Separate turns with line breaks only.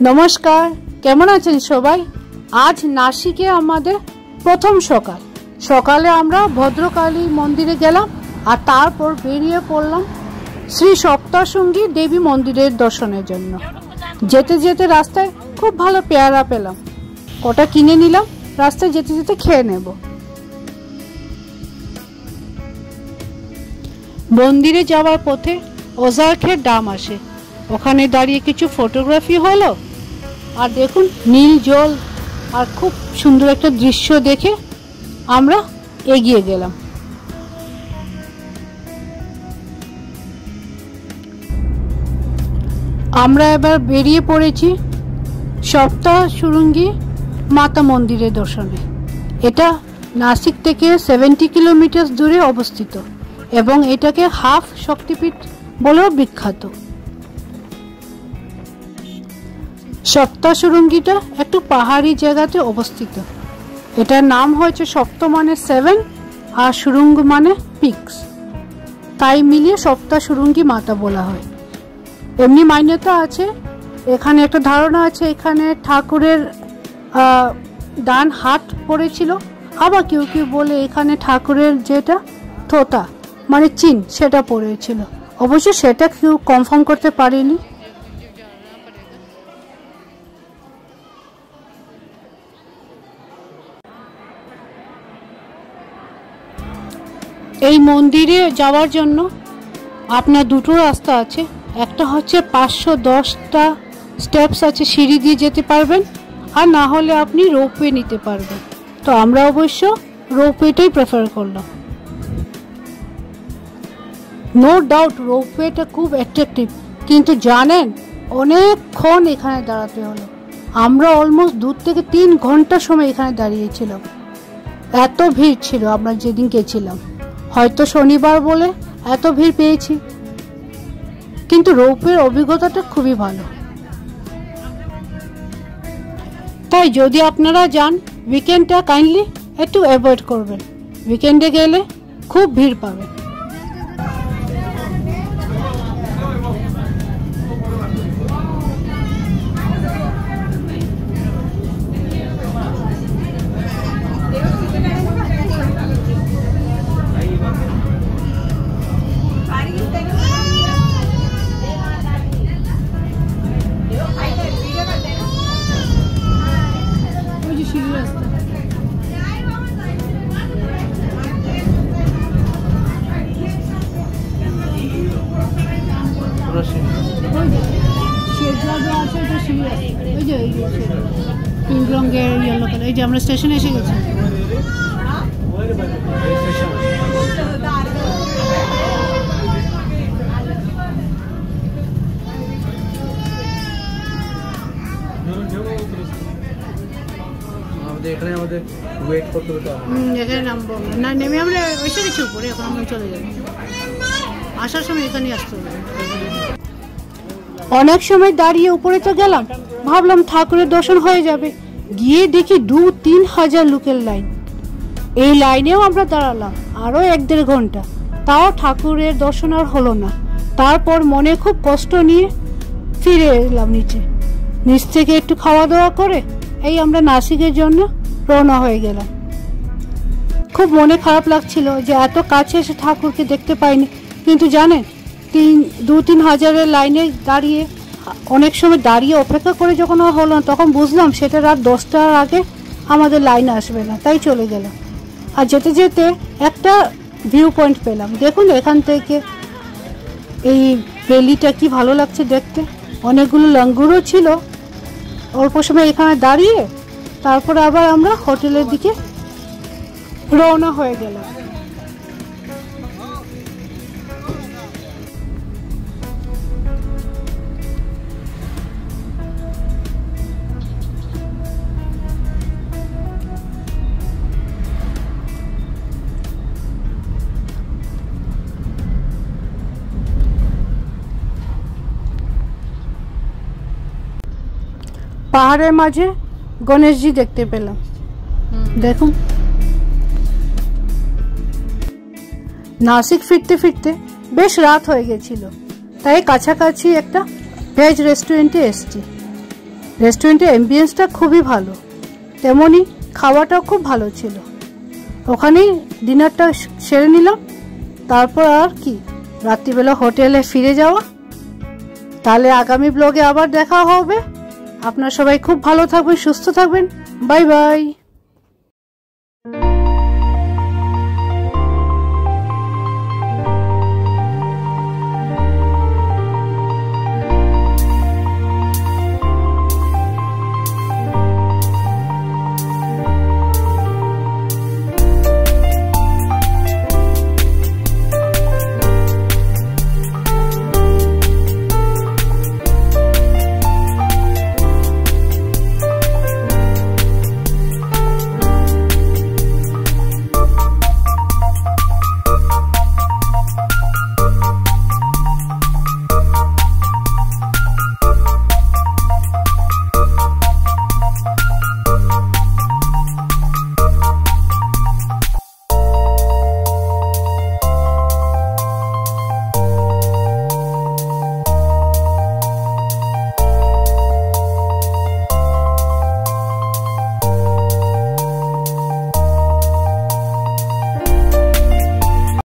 নমস্কার, কেমন আছেন সবাই? আজ নাসিকে আমাদের প্রথম সকাল। সকালে আমরা ভদ্রকালী মন্দিরে গেলাম আর তারপর বেরিয়ে পড়লাম শ্রী সপ্তশৃঙ্গী দেবী মন্দিরের দর্শনের জন্য। যেতে যেতে রাস্তায় খুব ভালো পেয়ারা পেলাম, ওটা কিনে নিলাম, রাস্তায় যেতে যেতে খেয়ে নেব। মন্দিরে যাওয়ার পথে ওজারখের ডাম আসে, ওখানে দাঁড়িয়ে কিছু ফটোগ্রাফি হলো। আর দেখুন নীল জল আর খুব সুন্দর একটা দৃশ্য দেখে আমরা এগিয়ে গেলাম। আমরা এবার বেরিয়ে পড়েছি সপ্তশৃঙ্গী মাতা মন্দিরের দর্শনে। এটা নাসিক থেকে 70 কিলোমিটার দূরে অবস্থিত এবং এটাকে হাফ শক্তিপীঠ বলেও বিখ্যাত। সপ্তশৃঙ্গীটা একটু পাহাড়ি জায়গাতে অবস্থিত। এটার নাম হয়েছে সপ্ত মানে 7 আর শৃঙ্গ মানে পিকস, তাই মিলিয়ে সপ্তশৃঙ্গী মাতা বলা হয়। এমনি মান্যতা আছে, এখানে একটা ধারণা আছে এখানে ঠাকুরের ডান হাত পড়েছিল। আবার কেউ কেউ বলে এখানে ঠাকুরের যেটা থোতা মানে চিন সেটা পড়েছিল। অবশ্য সেটা কেউ কনফার্ম করতে পারেনি। এই মন্দিরে যাওয়ার জন্য আপনার দুটো রাস্তা আছে। একটা হচ্ছে 510টা স্টেপস আছে, সিঁড়ি দিয়ে যেতে পারবেন, আর না হলে আপনি রোপওয়ে নিতে পারবেন। তো আমরা অবশ্য রোপওয়েটাই প্রেফার করলাম। নো ডাউট রোপওয়েটা খুব অ্যাট্রাকটিভ, কিন্তু জানেন অনেকক্ষণ এখানে দাঁড়াতে হলো। আমরা অলমোস্ট 2 থেকে 3 ঘন্টা সময় এখানে দাঁড়িয়েছিলাম, এত ভিড় ছিল আমরা যেদিন গেছিলাম। হয়তো শনিবার বলে এত ভিড় পেয়েছি, কিন্তু রোপওয়ের অভিজ্ঞতাটা খুবই ভালো। তাই যদি আপনারা যান উইকেন্ডটা কাইন্ডলি একটু অ্যাভয়েড করবেন, উইকেন্ডে গেলে খুব ভিড় পাবেন। পিঙ্ক রঙের ইয়েলো কালার, এই যে আমরা স্টেশনে এসে গেছি। এখানে আমাদের ওয়েট করতে হতো, এখানে নামবো না, নেমে আমরা এসে গেছি উপরে, এখন আমরা চলে যাবো। আসার সময় এখানেই আসতে হবে। অনেক সময় দাঁড়িয়ে উপরে তো গেলাম, ভাবলাম ঠাকুরের দর্শন হয়ে যাবে, গিয়ে দেখি 2-3 হাজার লোকের লাইন। এই লাইনেও আমরা দাঁড়ালাম আরও 1-1.5 ঘন্টা, তাও ঠাকুরের দর্শন আর হলো না। তারপর মনে খুব কষ্ট নিয়ে ফিরে এলাম নিচ থেকে একটু খাওয়া দাওয়া করে এই আমরা নাসিকের জন্য রওনা হয়ে গেলাম। খুব মনে খারাপ লাগছিল যে এত কাছে এসে ঠাকুরকে দেখতে পাইনি, কিন্তু জানেন 2-3 হাজারের লাইনে দাঁড়িয়ে অনেক সময় দাঁড়িয়ে অপেক্ষা করে যখন হলো তখন বুঝলাম সেটা রাত 10টার আগে আমাদের লাইনে আসবে না, তাই চলে গেলাম। আর যেতে যেতে একটা ভিউ পয়েন্ট পেলাম, দেখুন এখান থেকে এই ভ্যালিটা কি ভালো লাগছে দেখতে। অনেকগুলো লাঙ্গুরও ছিল। অল্প সময় এখানে দাঁড়িয়ে তারপর আবার আমরা হোটেলের দিকে রওনা হয়ে গেলাম। পাহাড়ের মাঝে গণেশজি দেখতে পেলাম, দেখুন। নাসিক ফিরতে ফিরতে বেশ রাত হয়ে গেছিল, তাই কাছাকাছি একটা ভেজ রেস্টুরেন্টে এসেছি। রেস্টুরেন্টের অ্যাম্বিয়েন্সটা খুবই ভালো, তেমনি খাওয়াটাও খুব ভালো ছিল। ওখানেই ডিনারটা সেরে নিলাম, তারপর আর কি রাত্রিবেলা হোটেলে ফিরে যাওয়া। তাহলে আগামী ব্লগে আবার দেখা হবে। আপনারা সবাই খুব ভালো থাকবেন, সুস্থ থাকবেন। Bye bye.